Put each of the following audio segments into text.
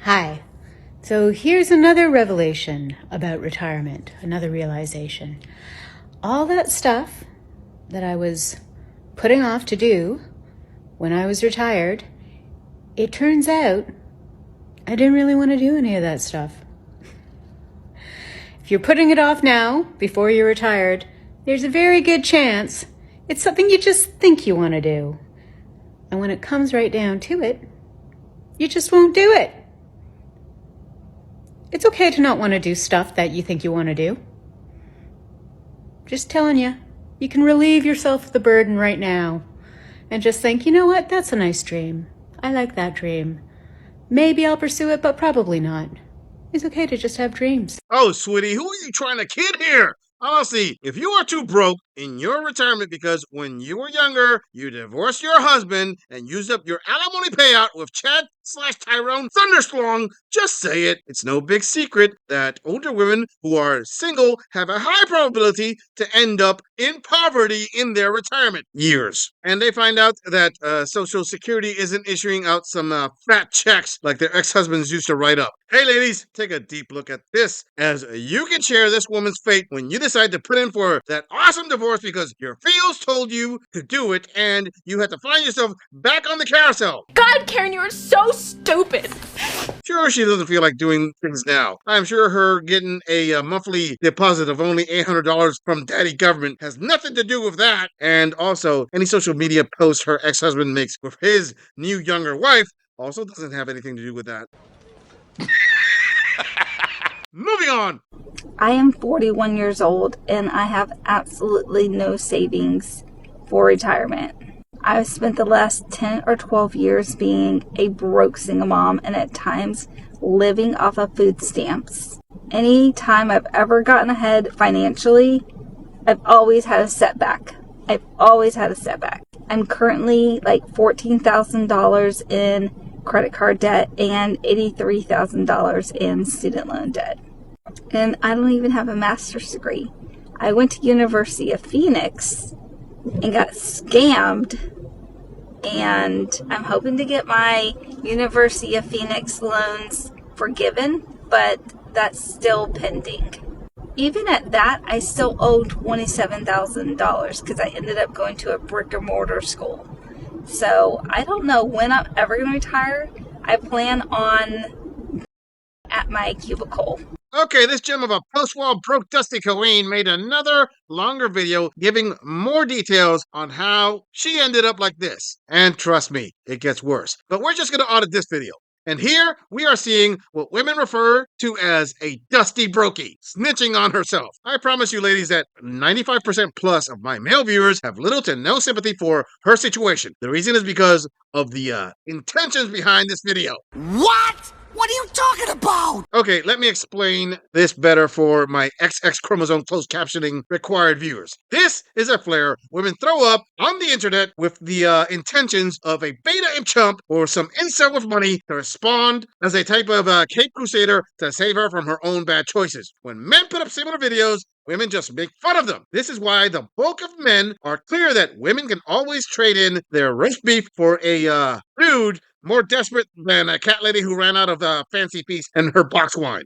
Hi. So here's another revelation about retirement, another realization. All that stuff that I was putting off to do when I was retired, it turns out I didn't really want to do any of that stuff. If you're putting it off now, before you're retired, there's a very good chance it's something you just think you want to do. And when it comes right down to it, you just won't do it. It's okay to not want to do stuff that you think you want to do. Just telling you, you can relieve yourself of the burden right now and just think, you know what, that's a nice dream. I like that dream. Maybe I'll pursue it, but probably not. It's okay to just have dreams. Oh, sweetie, who are you trying to kid here? Honestly, if you are too broke in your retirement because when you were younger, you divorced your husband and used up your alimony payout with Chad/Tyrone Thunderstorm, just say it. It's no big secret that older women who are single have a high probability to end up in poverty in their retirement years. And they find out that Social Security isn't issuing out some fat checks like their ex-husbands used to write up. Hey, ladies, take a deep look at this, as you can share this woman's fate when you decide to put in for that awesome divorce because your feels told you to do it and you had to find yourself back on the carousel. God, Karen, you are so stupid. Sure, she doesn't feel like doing things now. I'm sure her getting a monthly deposit of only $800 from daddy government has nothing to do with that. And also, any social media posts her ex-husband makes with his new younger wife also doesn't have anything to do with that. Moving on. I am 41 years old and I have absolutely no savings for retirement. I've spent the last 10 or 12 years being a broke single mom and at times living off of food stamps. Any time I've ever gotten ahead financially, I've always had a setback. I'm currently like $14,000 in credit card debt and $83,000 in student loan debt. And I don't even have a master's degree. I went to University of Phoenix and got scammed, and I'm hoping to get my University of Phoenix loans forgiven, but that's still pending. Even at that, I still owe $27,000 because I ended up going to a brick and mortar school. So I don't know when I'm ever going to retire. I plan on at my cubicle. Okay, this gem of a post-war broke Dusty Queen made another longer video giving more details on how she ended up like this. And trust me, it gets worse. But we're just going to audit this video. And here we are seeing what women refer to as a dusty brokey, snitching on herself. I promise you ladies that 95% plus of my male viewers have little to no sympathy for her situation. The reason is because of the intentions behind this video. What? What are you talking about? Okay, let me explain this better for my XX chromosome closed captioning required viewers. This is a flare women throw up on the internet with the intentions of a beta imp chump or some incel with money to respond as a type of Cape Crusader to save her from her own bad choices. When men put up similar videos, women just make fun of them. This is why the bulk of men are clear that women can always trade in their roast beef for a dude more desperate than a cat lady who ran out of fancy feast and her box wine.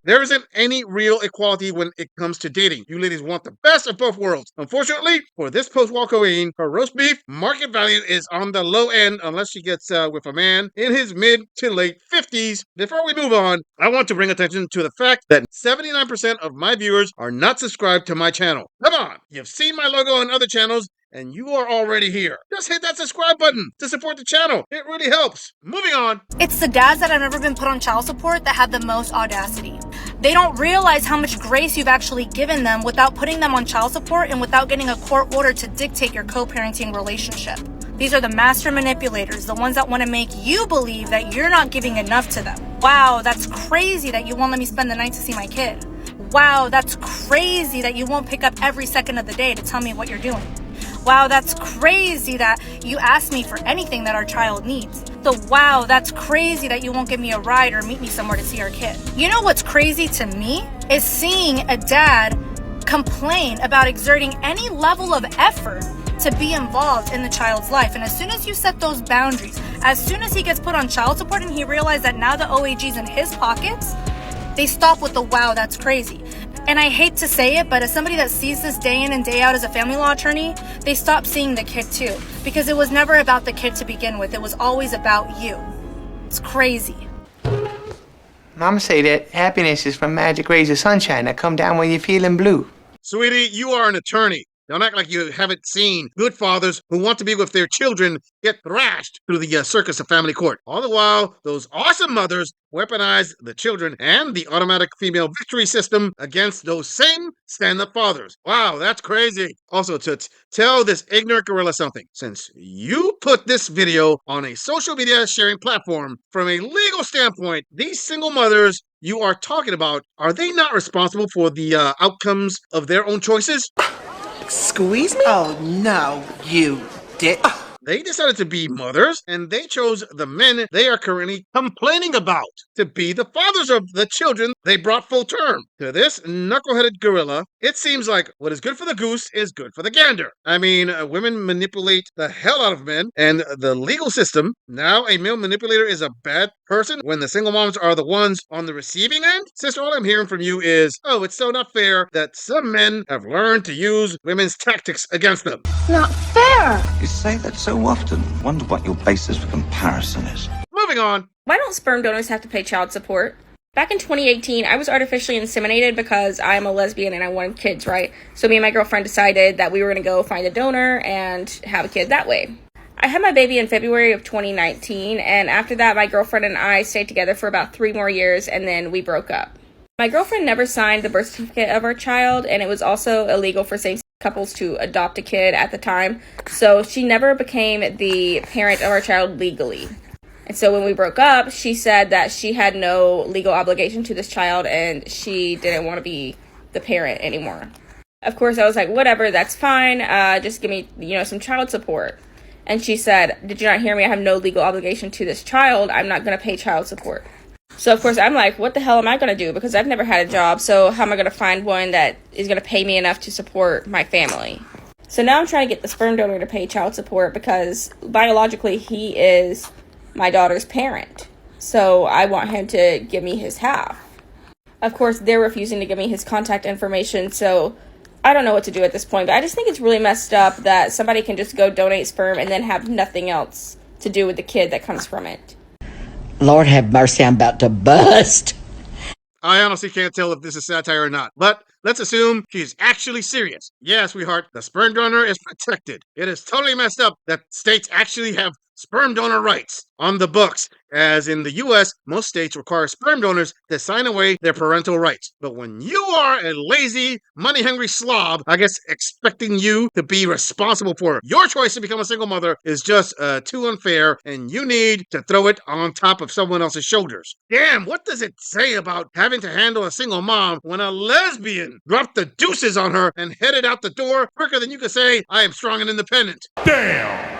There isn't any real equality when it comes to dating. You ladies want the best of both worlds. Unfortunately, for this post-war queen, her roast beef market value is on the low end unless she gets with a man in his mid to late 50s. Before we move on, I want to bring attention to the fact that 79% of my viewers are not subscribed to my channel. Come on, you've seen my logo on other channels, and you are already here. Just hit that subscribe button to support the channel. It really helps. Moving on. It's the dads that have never been put on child support that have the most audacity. They don't realize how much grace you've actually given them without putting them on child support and without getting a court order to dictate your co-parenting relationship. These are the master manipulators, the ones that want to make you believe that you're not giving enough to them. Wow, that's crazy that you won't let me spend the night to see my kid. Wow, that's crazy that you won't pick up every second of the day to tell me what you're doing. Wow, that's crazy that you ask me for anything that our child needs. So wow, that's crazy that you won't give me a ride or meet me somewhere to see our kid. You know what's crazy to me is seeing a dad complain about exerting any level of effort to be involved in the child's life. And as soon as you set those boundaries, as soon as he gets put on child support and he realized that now the OAG's in his pockets, they stop with the wow, that's crazy. And I hate to say it, but as somebody that sees this day in and day out as a family law attorney, they stop seeing the kid too. Because it was never about the kid to begin with. It was always about you. It's crazy. Mama say that happiness is from magic rays of sunshine that come down when you're feeling blue. Sweetie, you are an attorney. Don't act like you haven't seen good fathers who want to be with their children get thrashed through the circus of family court. All the while, those awesome mothers weaponize the children and the automatic female victory system against those same stand-up fathers. Wow, that's crazy. Also, to tell this ignorant gorilla something, since you put this video on a social media sharing platform, from a legal standpoint, these single mothers you are talking about, are they not responsible for the outcomes of their own choices? Squeeze me? Oh, no, you dick. They decided to be mothers, and they chose the men they are currently complaining about to be the fathers of the children they brought full term. To this knuckleheaded gorilla, it seems like what is good for the goose is good for the gander. I mean, women manipulate the hell out of men, and the legal system, now a male manipulator is a bad person when the single moms are the ones on the receiving end? Sister, all I'm hearing from you is, oh, it's so not fair that some men have learned to use women's tactics against them. Not fair! You say that so often. Wonder what your basis for comparison is. Moving on. Why don't sperm donors have to pay child support? Back in 2018, I was artificially inseminated because I'm a lesbian and I wanted kids, right? So me and my girlfriend decided that we were going to go find a donor and have a kid that way. I had my baby in February of 2019, and after that, my girlfriend and I stayed together for about 3 more years, and then we broke up. My girlfriend never signed the birth certificate of our child, and it was also illegal for same-sex couples to adopt a kid at the time, so she never became the parent of our child legally. And so when we broke up, she said that she had no legal obligation to this child, and she didn't want to be the parent anymore. Of course, I was like, whatever, that's fine, just give me, some child support. And she said, did you not hear me? I have no legal obligation to this child. I'm not going to pay child support. So, of course, I'm like, what the hell am I going to do? Because I've never had a job. So how am I going to find one that is going to pay me enough to support my family? So now I'm trying to get the sperm donor to pay child support because biologically he is my daughter's parent. So I want him to give me his half. Of course, they're refusing to give me his contact information. So I don't know what to do at this point, but I just think it's really messed up that somebody can just go donate sperm and then have nothing else to do with the kid that comes from it. Lord have mercy, I'm about to bust. I honestly can't tell if this is satire or not, but let's assume she's actually serious. Yeah, sweetheart, the sperm donor is protected. It is totally messed up that states actually have sperm donor rights on the books, as in the U.S., most states require sperm donors to sign away their parental rights. But when you are a lazy, money-hungry slob, I guess expecting you to be responsible for your choice to become a single mother is just too unfair, and you need to throw it on top of someone else's shoulders. Damn, what does it say about having to handle a single mom when a lesbian dropped the deuces on her and headed out the door quicker than you could say, I am strong and independent? Damn!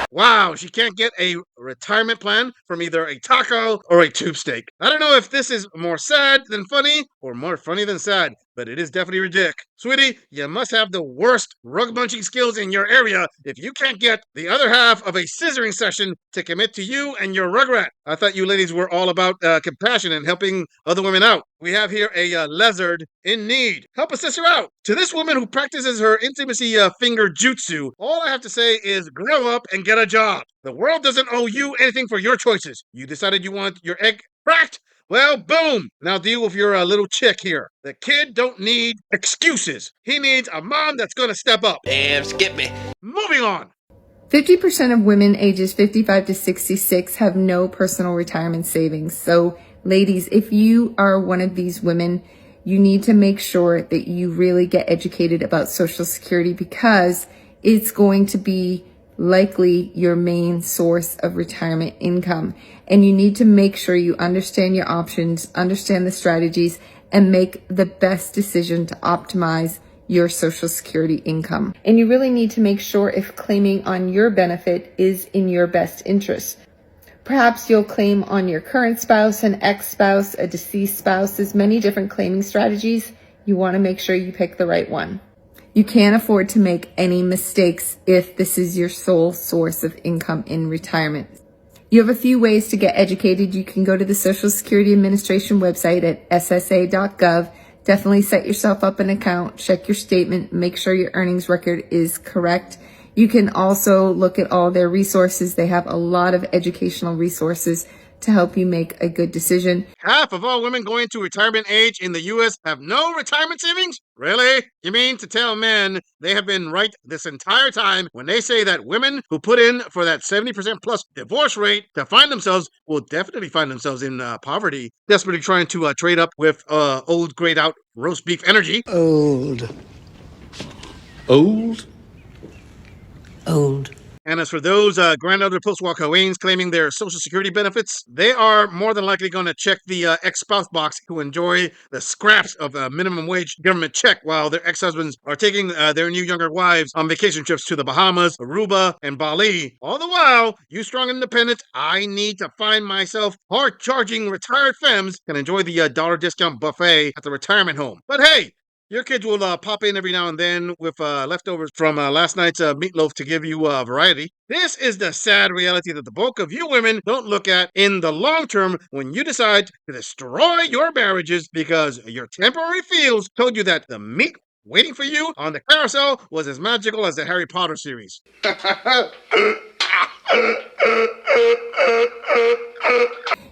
Wow, she can't get a retirement plan from either a taco or a tube steak. I don't know if this is more sad than funny or more funny than sad, but it is definitely ridiculous. Sweetie, you must have the worst rug munching skills in your area if you can't get the other half of a scissoring session to commit to you and your rugrat. I thought you ladies were all about compassion and helping other women out. We have here a lizard in need. Help a sister out. To this woman who practices her intimacy finger jutsu, all I have to say is grow up and get a job. The world doesn't owe you anything for your choices. You decided you want your egg cracked? Well, boom! Now deal with your little chick here. The kid don't need excuses. He needs a mom that's gonna step up. Damn, skip me. Moving on. 50% of women ages 55 to 66 have no personal retirement savings. So, ladies, if you are one of these women, you need to make sure that you really get educated about Social Security because it's going to be likely your main source of retirement income. And you need to make sure you understand your options, understand the strategies, and make the best decision to optimize your Social Security income. And you really need to make sure if claiming on your benefit is in your best interest. Perhaps you'll claim on your current spouse, an ex-spouse, a deceased spouse. There's many different claiming strategies. You want to make sure you pick the right one. You can't afford to make any mistakes if this is your sole source of income in retirement. You have a few ways to get educated. You can go to the Social Security Administration website at ssa.gov. Definitely set yourself up an account, check your statement, make sure your earnings record is correct. You can also look at all their resources. They have a lot of educational resources to help you make a good decision. Half of all women going to retirement age in the U.S. have no retirement savings? Really? You mean to tell men they have been right this entire time when they say that women who put in for that 70% plus divorce rate to find themselves will definitely find themselves in poverty, desperately trying to trade up with old grayed out roast beef energy? Old. Old? Old. And as for those grandother post-war Coains claiming their Social Security benefits, they are more than likely going to check the ex-spouse box to enjoy the scraps of a minimum wage government check while their ex-husbands are taking their new younger wives on vacation trips to the Bahamas, Aruba, and Bali. All the while, you strong independent, I need to find myself hard-charging retired femmes can enjoy the dollar discount buffet at the retirement home. But hey, your kids will pop in every now and then with leftovers from last night's meatloaf to give you variety. This is the sad reality that the bulk of you women don't look at in the long term when you decide to destroy your marriages because your temporary feels told you that the meat waiting for you on the carousel was as magical as the Harry Potter series.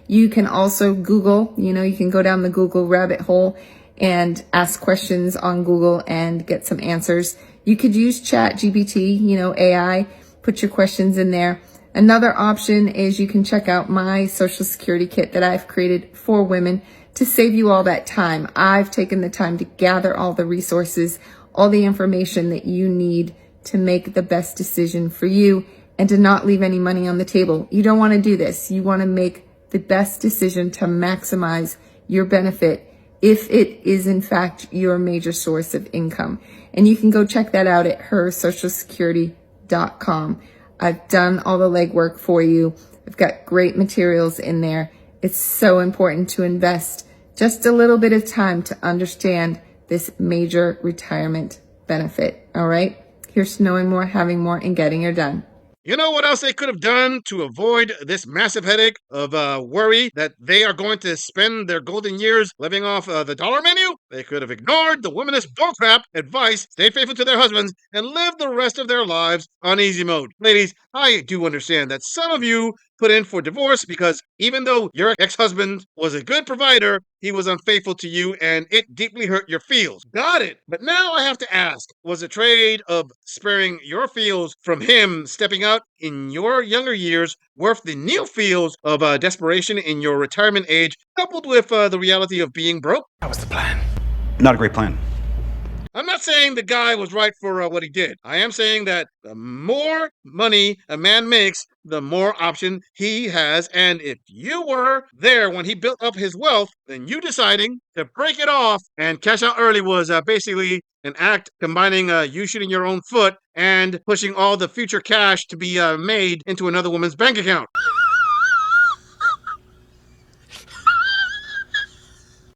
You can also Google, you can go down the Google rabbit hole and ask questions on Google and get some answers. You could use ChatGPT, AI, put your questions in there. Another option is you can check out my Social Security kit that I've created for women to save you all that time. I've taken the time to gather all the resources, all the information that you need to make the best decision for you and to not leave any money on the table. You don't want to do this. You want to make the best decision to maximize your benefit if it is in fact your major source of income. And you can go check that out at hersocialsecurity.com. I've done all the legwork for you. I've got great materials in there. It's so important to invest just a little bit of time to understand this major retirement benefit. All right? Here's to knowing more, having more, and getting it done. You know what else they could have done to avoid this massive headache of worry that they are going to spend their golden years living off the dollar menu? They could have ignored the womanist bullcrap advice, stayed faithful to their husbands, and lived the rest of their lives on easy mode. Ladies, I do understand that some of you put in for divorce because even though your ex-husband was a good provider, he was unfaithful to you and it deeply hurt your feels. Got it. But now I have to ask, was the trade of sparing your feels from him stepping out in your younger years worth the new feels of desperation in your retirement age, coupled with the reality of being broke? That was the plan. Not a great plan. I'm not saying the guy was right for what he did. I am saying that the more money a man makes, the more option he has. And if you were there when he built up his wealth, then you deciding to break it off and cash out early was basically an act combining you shooting your own foot and pushing all the future cash to be made into another woman's bank account.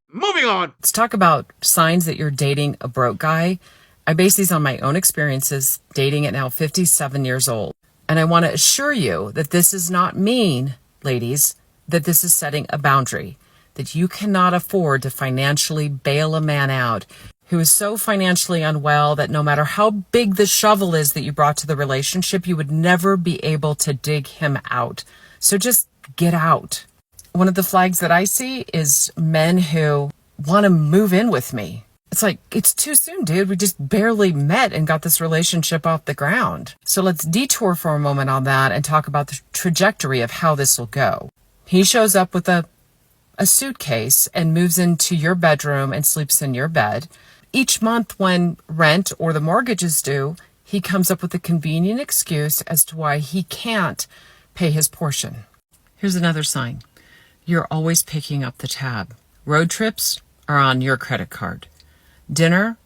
Moving on. Let's talk about signs that you're dating a broke guy. I base these on my own experiences dating at now 57 years old. And I want to assure you that this does not mean, ladies, that this is setting a boundary, that you cannot afford to financially bail a man out who is so financially unwell that no matter how big the shovel is that you brought to the relationship, you would never be able to dig him out. So just get out. One of the flags that I see is men who want to move in with me. It's like, it's too soon, dude. We just barely met and got this relationship off the ground. So let's detour for a moment on that and talk about the trajectory of how this will go. He shows up with a suitcase and moves into your bedroom and sleeps in your bed. Each month when rent or the mortgage is due, he comes up with a convenient excuse as to why he can't pay his portion. Here's another sign. You're always picking up the tab. Road trips are on your credit card. Dinner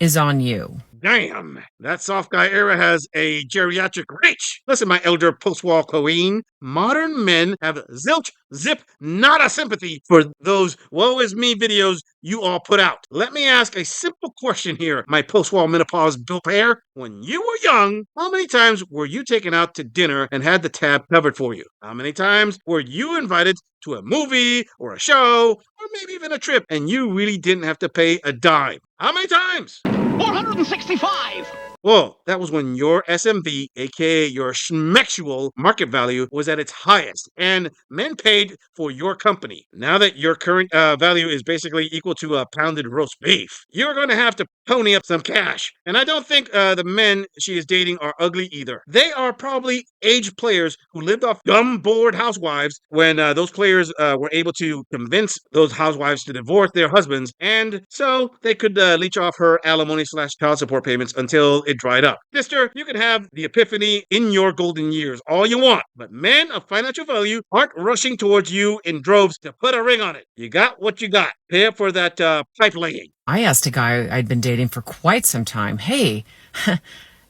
is on you. Damn, that soft guy era has a geriatric reach. Listen, my elder post-war queen, modern men have zilch, zip, nada sympathy for those woe is me videos you all put out. Let me ask a simple question here, my post-war menopause bill payer. When you were young, how many times were you taken out to dinner and had the tab covered for you? How many times were you invited to a movie or a show or maybe even a trip and you really didn't have to pay a dime? How many times? 465! Well, that was when your SMV, aka your schmexual market value, was at its highest, and men paid for your company. Now that your current value is basically equal to a pounded roast beef, you're going to have to pony up some cash. And I don't think the men she is dating are ugly either. They are probably aged players who lived off dumb, bored housewives when those players were able to convince those housewives to divorce their husbands, and so they could leech off her alimony/child support payments until it dried up. Sister, you can have the epiphany in your golden years all you want, but men of financial value aren't rushing towards you in droves to put a ring on it. You got what you got. Pay up for that pipe laying. I asked a guy I'd been dating for quite some time, hey,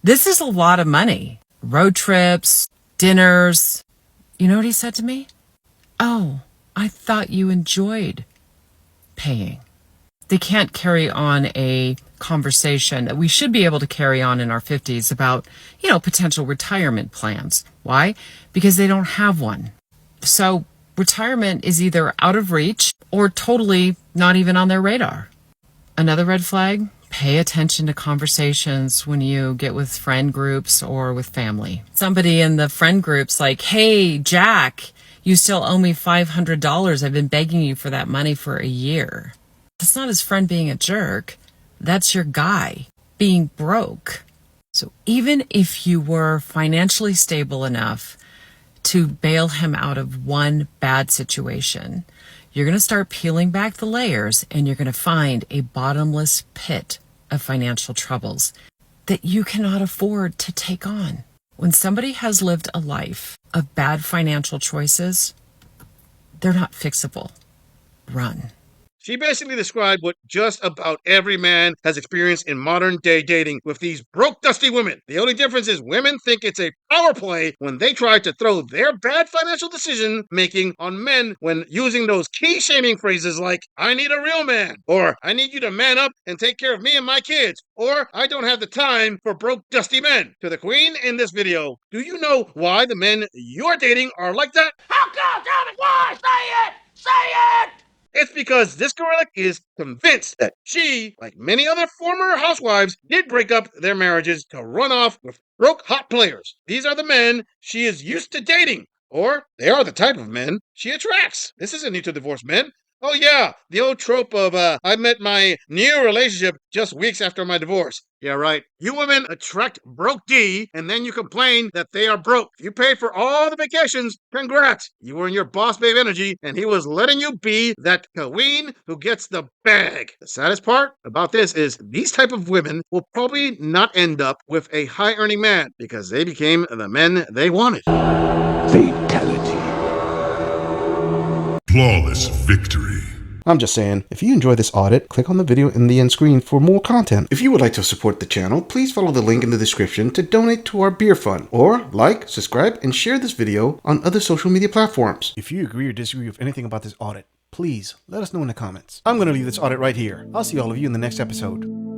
this is a lot of money. Road trips, dinners. You know what he said to me? Oh, I thought you enjoyed paying. They can't carry on a conversation that we should be able to carry on in our 50s about, potential retirement plans. Why? Because they don't have one. So retirement is either out of reach or totally not even on their radar. Another red flag, pay attention to conversations when you get with friend groups or with family. Somebody in the friend group's like, hey, Jack, you still owe me $500. I've been begging you for that money for a year. That's not his friend being a jerk. That's your guy being broke. So even if you were financially stable enough to bail him out of one bad situation, you're going to start peeling back the layers and you're going to find a bottomless pit of financial troubles that you cannot afford to take on. When somebody has lived a life of bad financial choices, they're not fixable. Run. She basically described what just about every man has experienced in modern day dating with these broke, dusty women. The only difference is women think it's a power play when they try to throw their bad financial decision making on men when using those key shaming phrases like, I need a real man, or I need you to man up and take care of me and my kids, or I don't have the time for broke, dusty men. To the queen in this video, do you know why the men you're dating are like that? How come? Tell me why! Say it! Say it! It's because this gorilla is convinced that she, like many other former housewives, did break up their marriages to run off with broke hot players. These are the men she is used to dating, or they are the type of men she attracts. This isn't new to divorced men. Oh yeah, the old trope of, I met my new relationship just weeks after my divorce. Yeah, right. You women attract broke D, and then you complain that they are broke. You paid for all the vacations. Congrats. You were in your boss babe energy, and he was letting you be that queen who gets the bag. The saddest part about this is these type of women will probably not end up with a high-earning man because they became the men they wanted. Fatality. Flawless victory. I'm just saying, if you enjoy this audit, click on the video in the end screen for more content. If you would like to support the channel, please follow the link in the description to donate to our beer fund, or like, subscribe, and share this video on other social media platforms. If you agree or disagree with anything about this audit, please let us know in the comments. I'm going to leave this audit right here. I'll see all of you in the next episode.